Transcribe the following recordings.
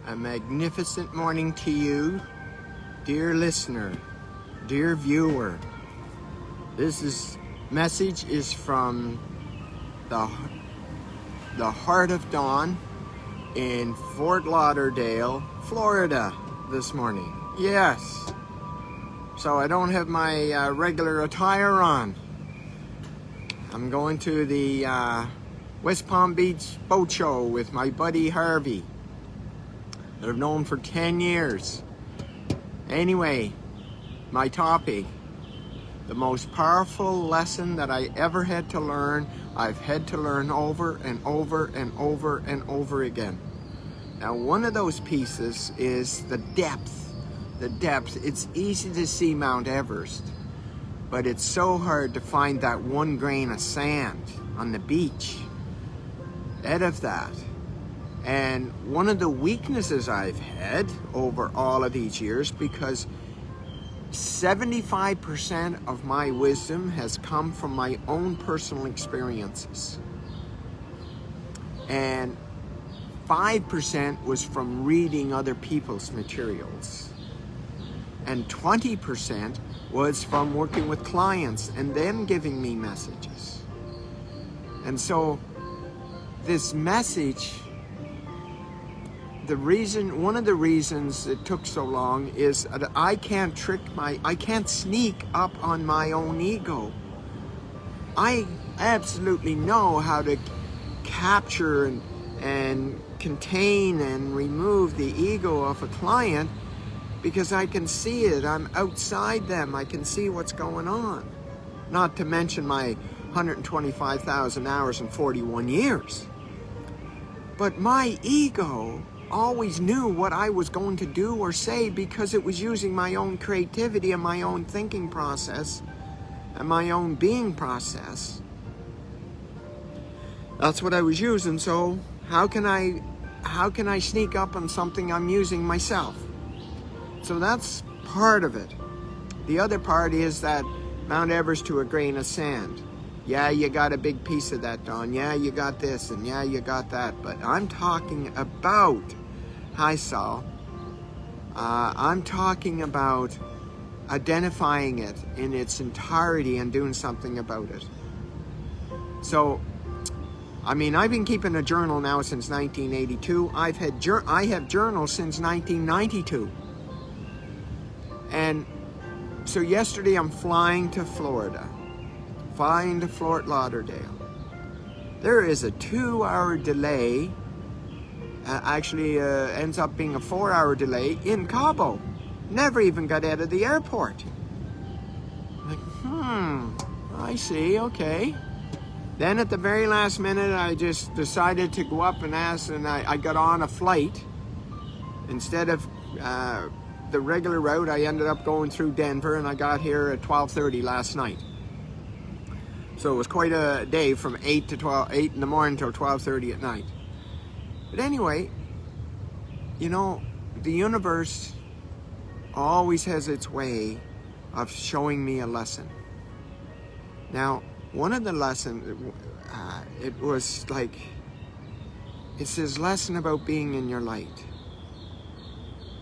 A magnificent morning to you, dear listener, dear viewer. Message is from the Heart of Dawn in Fort Lauderdale, Florida this morning. Yes. So I don't have my regular attire on. I'm going to the West Palm Beach boat show with my buddy Harvey that I've known for 10 years. Anyway, my topic, the most powerful lesson that I ever had to learn, I've had to learn over and over and over and over again. Now, one of those pieces is the depth. The depth. It's easy to see Mount Everest, but it's so hard to find that one grain of sand on the beach. Out of that. And one of the weaknesses I've had over all of these years, because 75% of my wisdom has come from my own personal experiences. And 5% was from reading other people's materials. And 20% was from working with clients and them giving me messages. And so this message, one of the reasons it took so long is that I can't sneak up on my own ego. I absolutely know how to capture and contain and remove the ego of a client because I can see it. I'm outside them. I can see what's going on. Not to mention my 125,000 hours in 41 years. But my ego always knew what I was going to do or say because it was using my own creativity and my own thinking process and my own being process. That's what I was using. So how can I sneak up on something I'm using myself? So that's part of it. The other part is that Mount Everest to a grain of sand. Yeah, you got a big piece of that, Don. Yeah, you got this, and yeah, you got that. But I'm talking about, hi Saul, I'm talking about identifying it in its entirety and doing something about it. So, I mean, I've been keeping a journal now since 1982. I have journals since 1992. And so yesterday I'm flying to Florida. Flying to Fort Lauderdale. There is a 2-hour delay, ends up being a 4-hour delay in Cabo. Never even got out of the airport. Like, I see, okay. Then at the very last minute, I just decided to go up and ask, and I got on a flight. Instead of the regular route, I ended up going through Denver, and I got here at 12:30 last night. So it was quite a day from 8 in the morning till 12:30 at night. But anyway, you know, the universe always has its way of showing me a lesson. Now, one of the lessons, it was like, it's this lesson about being in your light.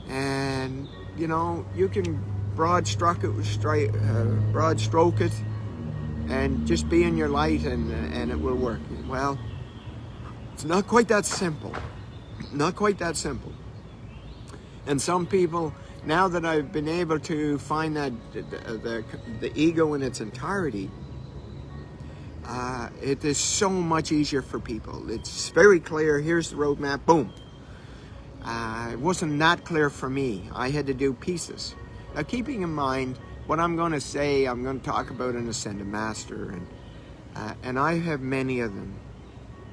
And, you know, you can broad stroke it, and just be in your light and it will work. Well, it's not quite that simple. Not quite that simple. And some people, now that I've been able to find that the ego in its entirety, it is so much easier for people. It's very clear. Here's the roadmap. Boom. It wasn't that clear for me. I had to do pieces. Now, keeping in mind, what I'm going to say, I'm going to talk about an Ascended Master, and I have many of them.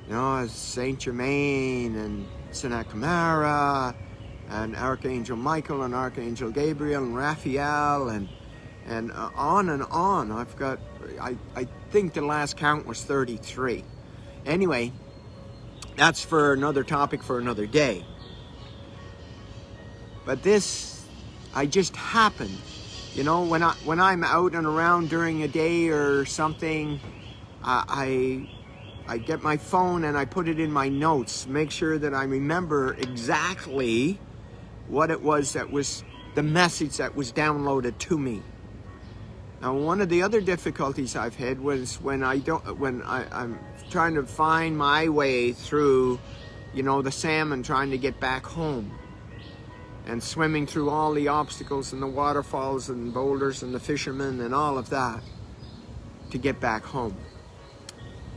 You know, Saint Germain and Sanat Kumara, and Archangel Michael and Archangel Gabriel and Raphael, and on and on. I've got, I think the last count was 33. Anyway, that's for another topic for another day. But this, I just happened. You know, when I'm out and around during a day or something, I I get my phone and I put it in my notes, make sure that I remember exactly what it was that was the message that was downloaded to me. Now, one of the other difficulties I've had was when I'm trying to find my way through, the salmon trying to get back home, and swimming through all the obstacles and the waterfalls and boulders and the fishermen and all of that to get back home.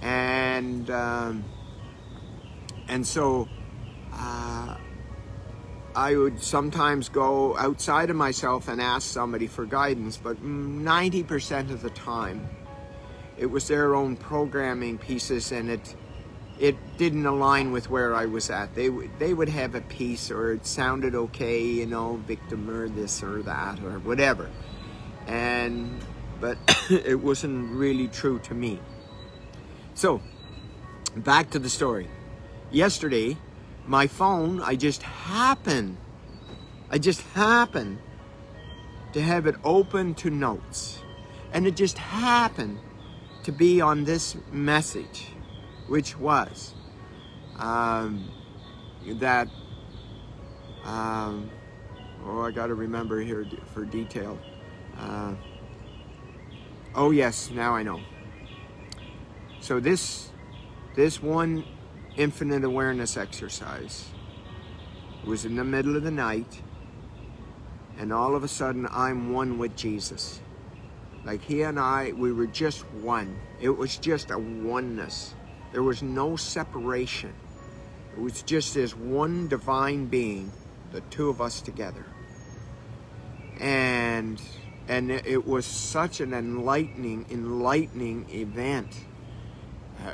And so I would sometimes go outside of myself and ask somebody for guidance, but 90% of the time it was their own programming pieces, and it didn't align with where I was at. They would have a piece, or it sounded okay, victim or this or that or whatever, but it wasn't really true to me. So, back to the story. Yesterday, my phone, I just happened to have it open to notes. And it just happened to be on this message, which was I got to remember here for detail. Oh yes, now I know. So this one infinite awareness exercise was in the middle of the night, and all of a sudden I'm one with Jesus. Like he and I, we were just one. It was just a oneness. There was no separation. It was just this one divine being, the two of us together. And it was such an enlightening event.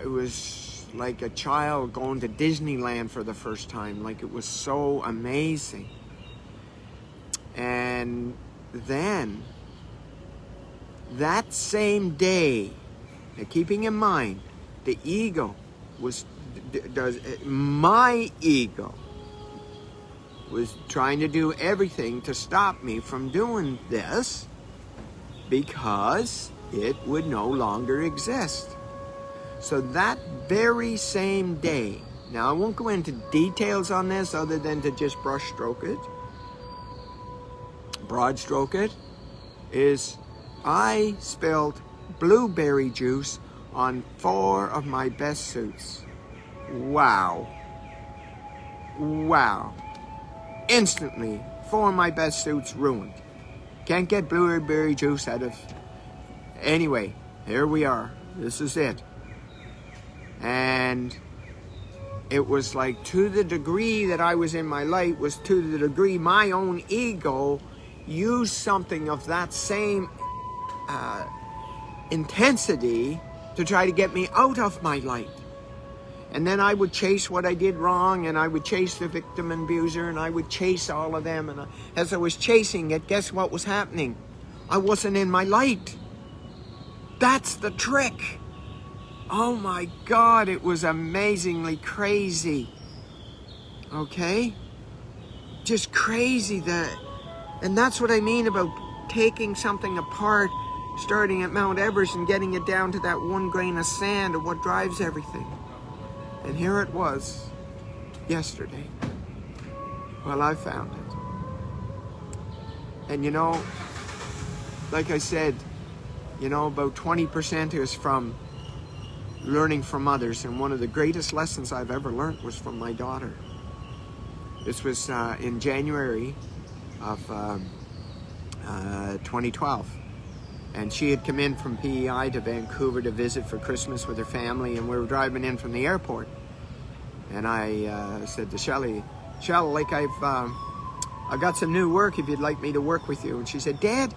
It was like a child going to Disneyland for the first time. Like, it was so amazing. And then, that same day, now keeping in mind, the ego my ego was trying to do everything to stop me from doing this, because it would no longer exist. So that very same day, now I won't go into details on this other than to just broad stroke it, is I spilled blueberry juice on 4 of my best suits. Wow. Instantly, 4 of my best suits ruined. Can't get blueberry juice out of... Anyway, here we are. This is it. And it was like, to the degree that I was in my light, was to the degree my own ego used something of that same intensity to try to get me out of my light. And then I would chase what I did wrong, and I would chase the victim and abuser, and I would chase all of them. And as I was chasing it, guess what was happening? I wasn't in my light. That's the trick. Oh my God, it was amazingly crazy. Okay? Just crazy. And that's what I mean about taking something apart, starting at Mount Everest and getting it down to that 1 grain of sand of what drives everything. And here it was, yesterday. Well, I found it. And like I said, about 20% is from learning from others. And one of the greatest lessons I've ever learned was from my daughter. This was in January of 2012. And she had come in from PEI to Vancouver to visit for Christmas with her family, and we were driving in from the airport. And I said to Shelley, like I've got some new work if you'd like me to work with you. And she said, Dad,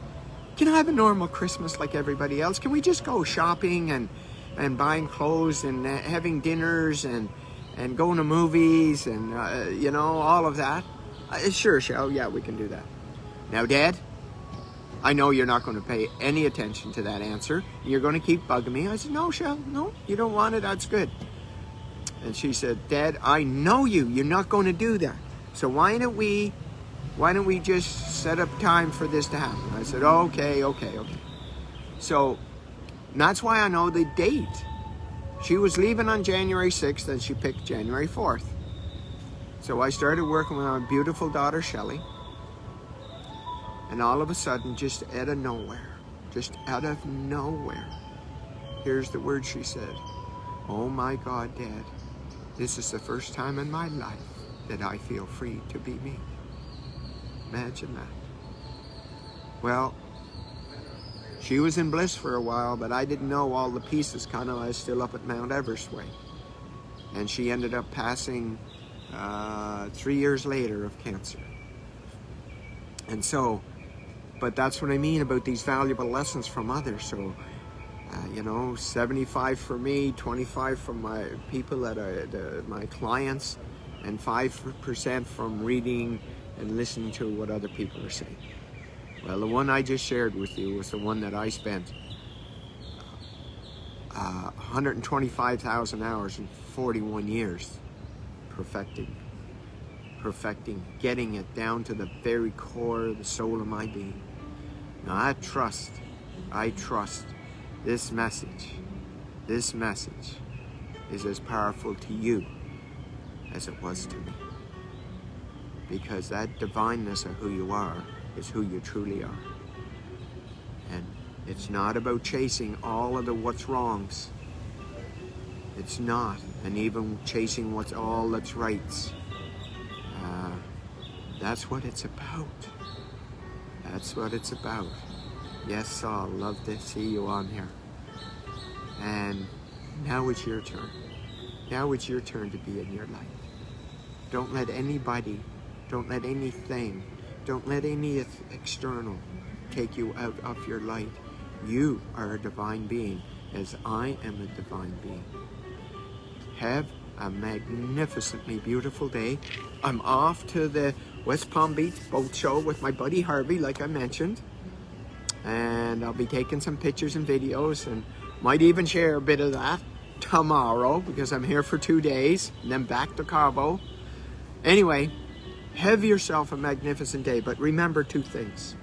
can I have a normal Christmas like everybody else? Can we just go shopping and buying clothes and having dinners and going to movies and, all of that? Sure, Shell, yeah, we can do that. Now, Dad, I know you're not going to pay any attention to that answer. You're going to keep bugging me. I said, no, Shell, no, you don't want it. That's good. And she said, Dad, I know you. You're not going to do that. So why don't we just set up time for this to happen? I said, okay. So that's why I know the date. She was leaving on January 6th and she picked January 4th. So I started working with our beautiful daughter, Shelley. And all of a sudden, just out of nowhere, here's the word she said. Oh my God, Dad, this is the first time in my life that I feel free to be me. Imagine that. Well, she was in bliss for a while, but I didn't know all the pieces, kind of. I was still up at Mount Everest way. And she ended up passing 3 years later of cancer. And so, but that's what I mean about these valuable lessons from others. So, 75 for me, 25 from my people my clients, and 5% from reading and listening to what other people are saying. Well, the one I just shared with you was the one that I spent 125,000 hours in 41 years perfecting, getting it down to the very core of the soul of my being. Now I trust this message is as powerful to you as it was to me. Because that divineness of who you are is who you truly are. And it's not about chasing all of the what's wrongs. It's not. And even chasing what's all that's rights. That's what it's about. That's what it's about. Yes, Saul, love to see you on here. And now it's your turn. Now it's your turn to be in your light. Don't let anybody, don't let anything, don't let any external take you out of your light. You are a divine being, as I am a divine being. Have a magnificently beautiful day. I'm off to the West Palm Beach boat show with my buddy Harvey, like I mentioned. And I'll be taking some pictures and videos, and might even share a bit of that tomorrow, because I'm here for 2 days and then back to Cabo. Anyway, have yourself a magnificent day, but remember 2 things.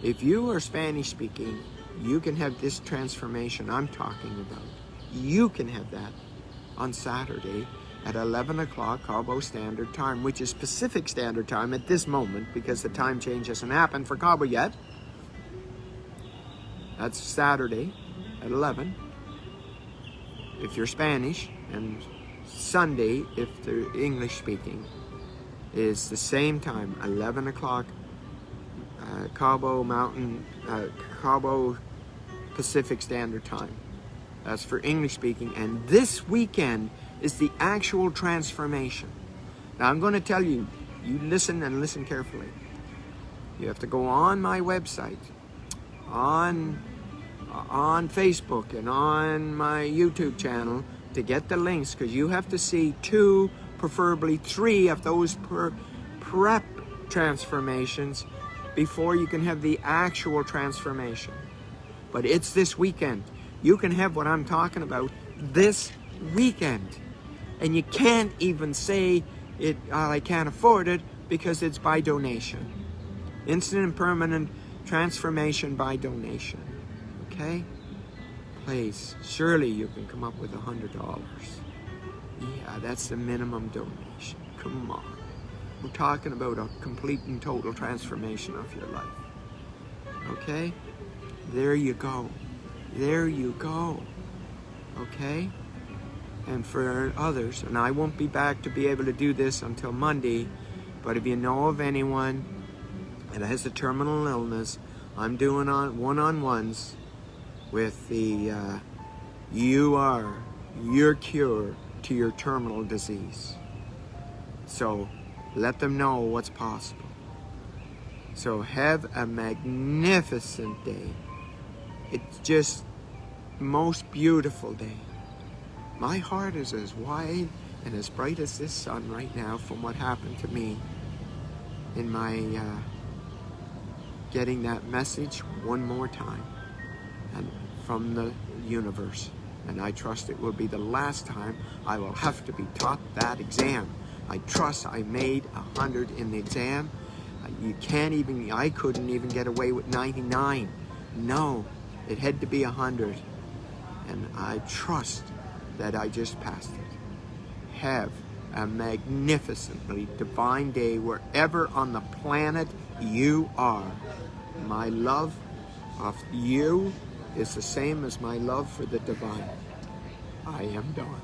If you are Spanish speaking, you can have this transformation I'm talking about. You can have that on Saturday at 11 o'clock Cabo Standard Time, which is Pacific Standard Time at this moment, because the time change hasn't happened for Cabo yet. That's Saturday at 11 if you're Spanish, and Sunday if they're English speaking is the same time, 11 o'clock Cabo Pacific Standard Time. That's for English speaking. And this weekend is the actual transformation. Now I'm going to tell you, you listen and listen carefully. You have to go on my website, on Facebook and on my YouTube channel to get the links, because you have to see 2, preferably 3 of those prep transformations before you can have the actual transformation. But it's this weekend. You can have what I'm talking about this weekend. And you can't even say it, I can't afford it, because it's by donation. Instant and permanent transformation by donation. Okay? Please, surely you can come up with $100. Yeah, that's the minimum donation. Come on. We're talking about a complete and total transformation of your life. Okay? There you go. There you go. Okay? And for others, and I won't be back to be able to do this until Monday, but if you know of anyone that has a terminal illness, I'm doing one-on-ones with the you are your cure to your terminal disease. So let them know what's possible. So have a magnificent day. It's just most beautiful day. My heart is as wide and as bright as this sun right now from what happened to me in my getting that message one more time and from the universe. And I trust it will be the last time I will have to be taught that exam. I trust I made 100 in the exam. I couldn't even get away with 99. No, it had to be 100. and I trust that I just passed it. Have a magnificently divine day wherever on the planet you are. My love of you is the same as my love for the divine. I am Don.